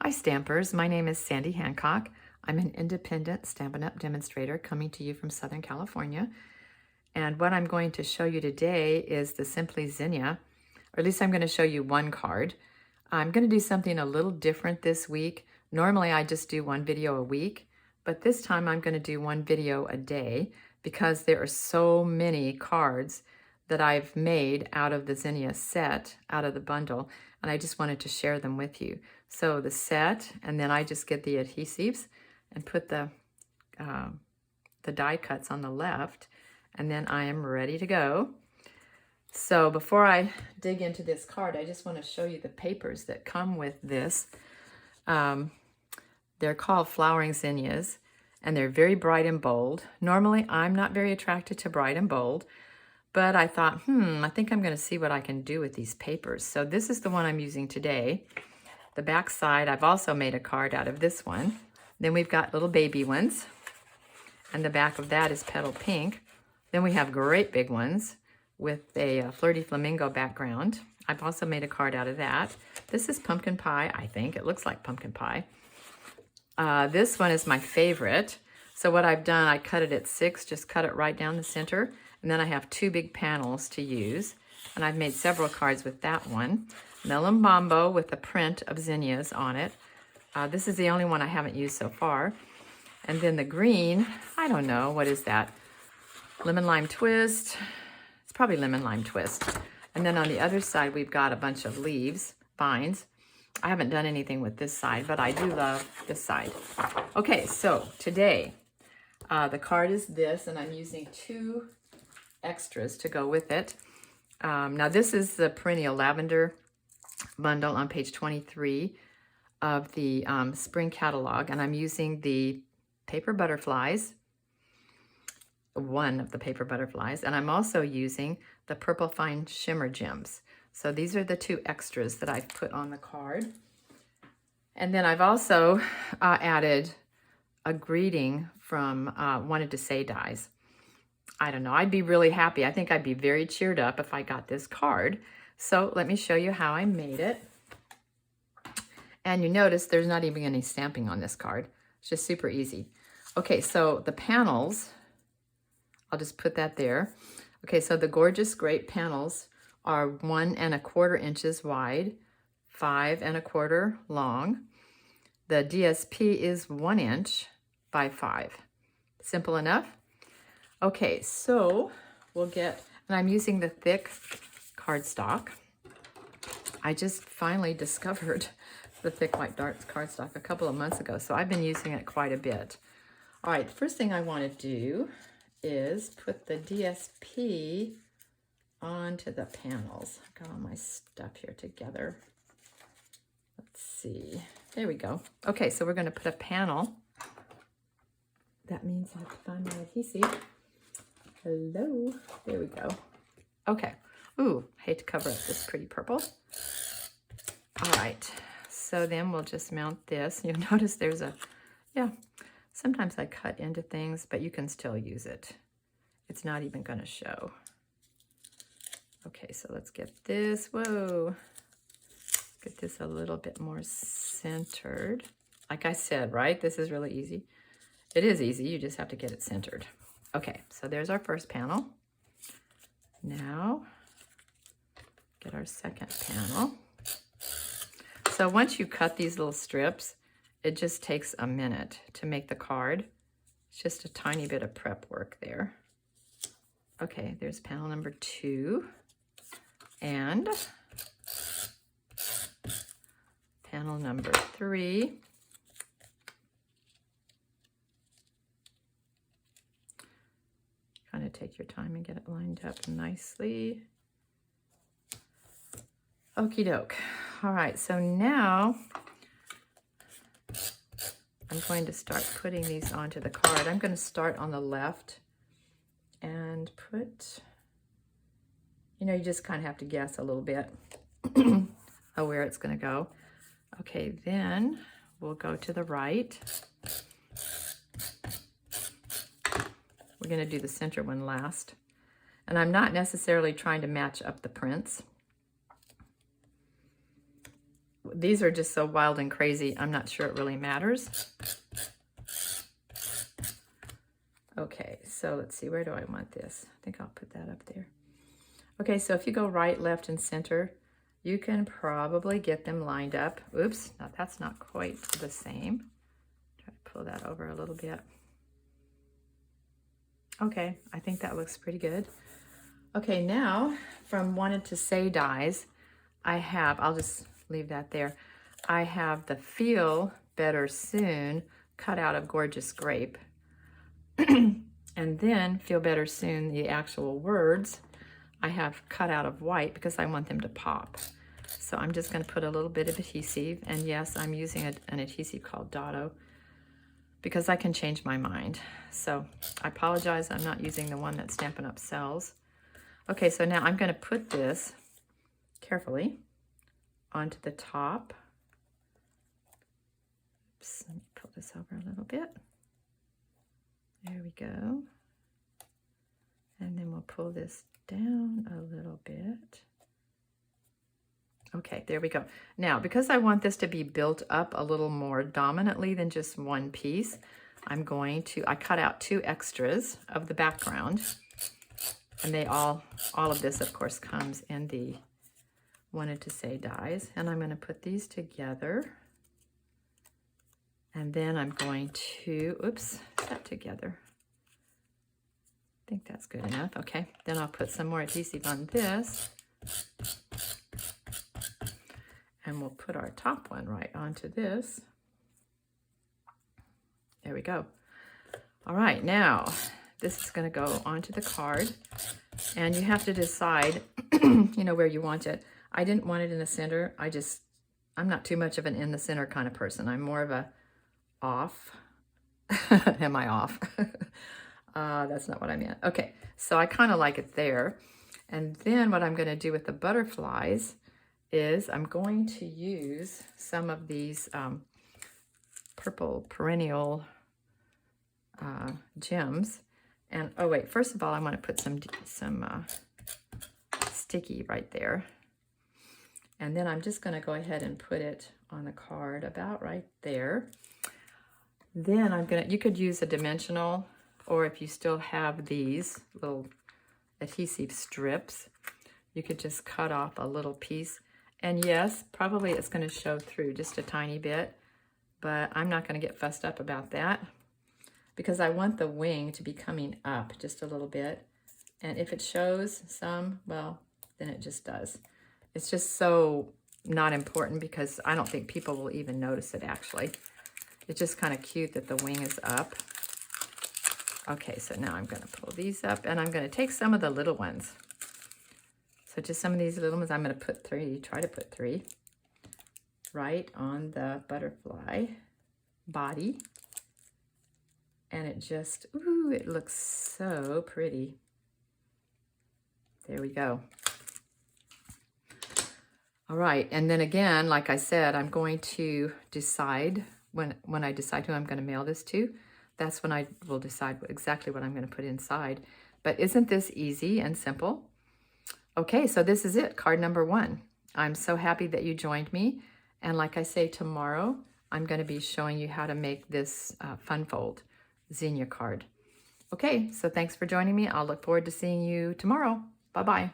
Hi Stampers, my name is Sandy Hancock. I'm an independent Stampin' Up! Demonstrator coming to you from Southern California. And what I'm going to show you today is the Simply Zinnia, or at least I'm going to show you one card. I'm going to do something a little different this week. Normally I just do one video a week, but this time I'm going to do one video a day because there are so many cards that I've made out of the Zinnia set, out of the bundle, and I just wanted to share them with you. So the set, and then I just get the adhesives and put the die cuts on the left, and then I am ready to go. So before I dig into this card, I just want to show you the papers that come with this. They're called Flowering Zinnias, and they're very bright and bold. Normally, I'm not very attracted to bright and bold, but I thought, I think I'm going to see what I can do with these papers. So this is the one I'm using today. The back side, I've also made a card out of this one. Then we've got little baby ones, and the back of that is petal pink. Then we have great big ones with a flirty flamingo background. I've also made a card out of that. This is pumpkin pie, I think. It looks like pumpkin pie. This one is my favorite. So what I've done, I cut it at 6, just cut it right down the center. And then I have 2 big panels to use. And I've made several cards with that one. Melon Bombo with a print of zinnias on it. This is the only one I haven't used so far. And then the green, I don't know, what is that? Lemon Lime Twist. It's probably Lemon Lime Twist. And then on the other side, we've got a bunch of leaves, vines. I haven't done anything with this side, but I do love this side. Okay, so today, the card is this, and I'm using 2 extras to go with it. Now this is the Perennial Lavender bundle on page 23 of the spring catalog, and I'm using the paper butterflies, one of the paper butterflies, and I'm also using the Purple Fine Shimmer Gems. So these are the 2 extras that I've put on the card. And then I've also added a greeting from Wanted to Say dies. I don't know, I'd be really happy. I think I'd be very cheered up if I got this card. So let me show you how I made it. And you notice there's not even any stamping on this card. It's just super easy. Okay, so the panels, I'll just put that there. Okay, so the gorgeous great panels are 1 1/4 inches wide, 5 1/4 long. The DSP is 1 inch by 5. Simple enough? Okay, so we'll get, and I'm using the thick cardstock. I just finally discovered the thick white dark cardstock a couple of months ago, so I've been using it quite a bit. All right, the first thing I want to do is put the DSP onto the panels. I've got all my stuff here together. Let's see. There we go. Okay, so we're going to put a panel. That means I have to find my adhesive. Hello. There we go. Okay. Ooh, hate to cover up this pretty purple. All right. So then we'll just mount this. You'll notice there's a, sometimes I cut into things, but you can still use it. It's not even going to show. Okay, so let's get this. Whoa. Get this a little bit more centered. Like I said, right? This is really easy. It is easy. You just have to get it centered. Okay, so there's our first panel. Now, get our second panel. So once you cut these little strips, it just takes a minute to make the card. It's just a tiny bit of prep work there. Okay, there's panel number 2. And panel number 3. Kind of take your time and get it lined up nicely. Okie doke. All right, so now I'm going to start putting these onto the card. I'm going to start on the left and put, you just kind of have to guess a little bit of where it's going to go. Okay, then we'll go to the right. We're going to do the center one last. And I'm not necessarily trying to match up the prints. these are just so wild and crazy, I'm not sure it really matters. Okay, so let's see, where do I want this? I think I'll put that up there. Okay, so if you go right, left, and center, you can probably get them lined up. Oops, no, that's not quite the same. Try to pull that over a little bit. Okay, I think that looks pretty good. Okay, now from Wanted to Say dies, I have, I'll just leave that there. I have the Feel Better Soon cut out of Gorgeous Grape. And then Feel Better Soon, the actual words, I have cut out of white because I want them to pop. So I'm just going to put a little bit of adhesive. And yes, I'm using an adhesive called Dotto because I can change my mind. So I apologize, I'm not using the one that's Stampin' Up! Sells. Okay, so now I'm going to put this carefully onto the top. Oops, let me pull this over a little bit. There we go. And then we'll pull this down a little bit. Okay, there we go. Now, because I want this to be built up a little more dominantly than just one piece, I cut out 2 extras of the background. And they all of this, of course, comes in the Wanted to Say dies. And I'm going to put these together. And then I'm going to, oops, that together. I think that's good enough. Okay, then I'll put some more adhesive on this. And we'll put our top one right onto this. There we go. All right, now this is going to go onto the card. And you have to decide, you know, where you want it. I didn't want it in the center. I'm not too much of an in the center kind of person. I'm more of a off. Am I off? That's not what I meant. Okay, so I kind of like it there. And then what I'm going to do with the butterflies is I'm going to use some of these purple perennial gems. And oh wait, first of all, I want to put some sticky right there. And then I'm just going to go ahead and put it on the card about right there. Then you could use a dimensional, or if you still have these little adhesive strips, you could just cut off a little piece. And yes, probably it's going to show through just a tiny bit, but I'm not going to get fussed up about that because I want the wing to be coming up just a little bit. And if it shows some, well, then it just does. It's just so not important because I don't think people will even notice it actually. It's just kind of cute that the wing is up. Okay, so now I'm going to pull these up and I'm going to take some of the little ones. So just some of these little ones, I'm going to put 3, try to put 3 right on the butterfly body. And it just, ooh, it looks so pretty. There we go. All right, and then again, like I said, I'm going to decide, when I decide who I'm going to mail this to, that's when I will decide exactly what I'm going to put inside. But isn't this easy and simple? Okay, so this is it, card number 1. I'm so happy that you joined me. And like I say, tomorrow, I'm going to be showing you how to make this fun fold Zinnia card. Okay, so thanks for joining me. I'll look forward to seeing you tomorrow. Bye-bye.